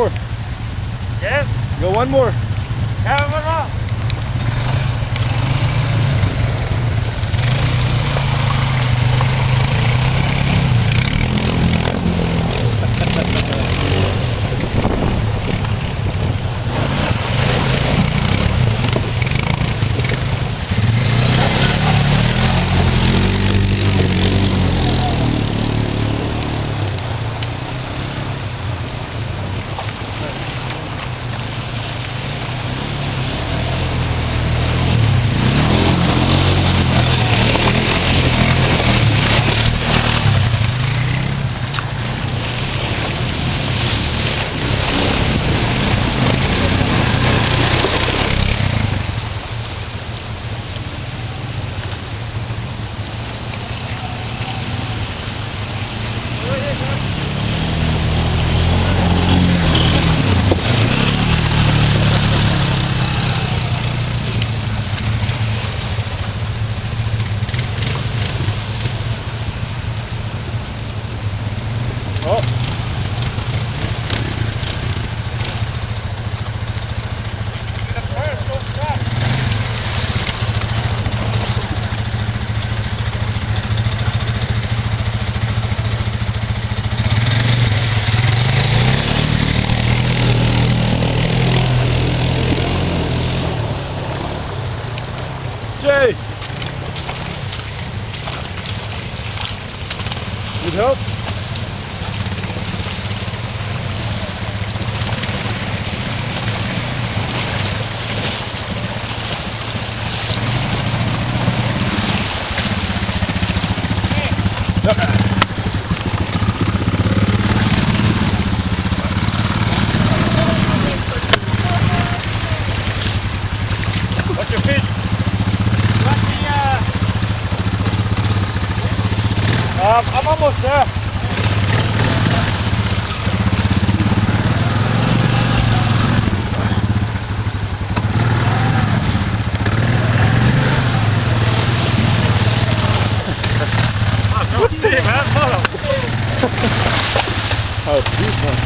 more. Yes? Go one more. Yeah, one more. Jay! Need help? Watch your feet. I'm almost there. Don't see, man. Follow. Oh, deep one.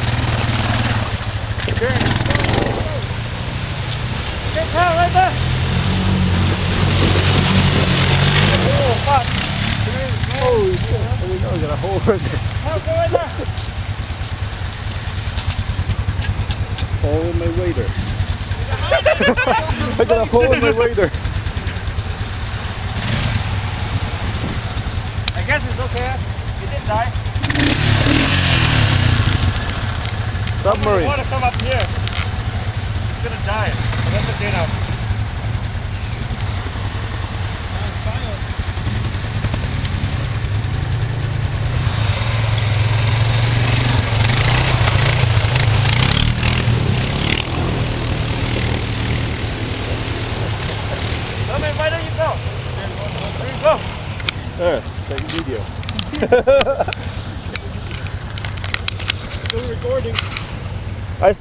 Turn. Get down right there. Oh, fuck. Holy shit. There we go. Got a hole right there. Oh, go right there. Hole in my wader. I got a hole in my wader. I guess it's okay. He didn't die. Submarine. The water come up here. He's gonna die. That's okay now. Tell me, why don't you go? There you go. There, take a video. Still recording. I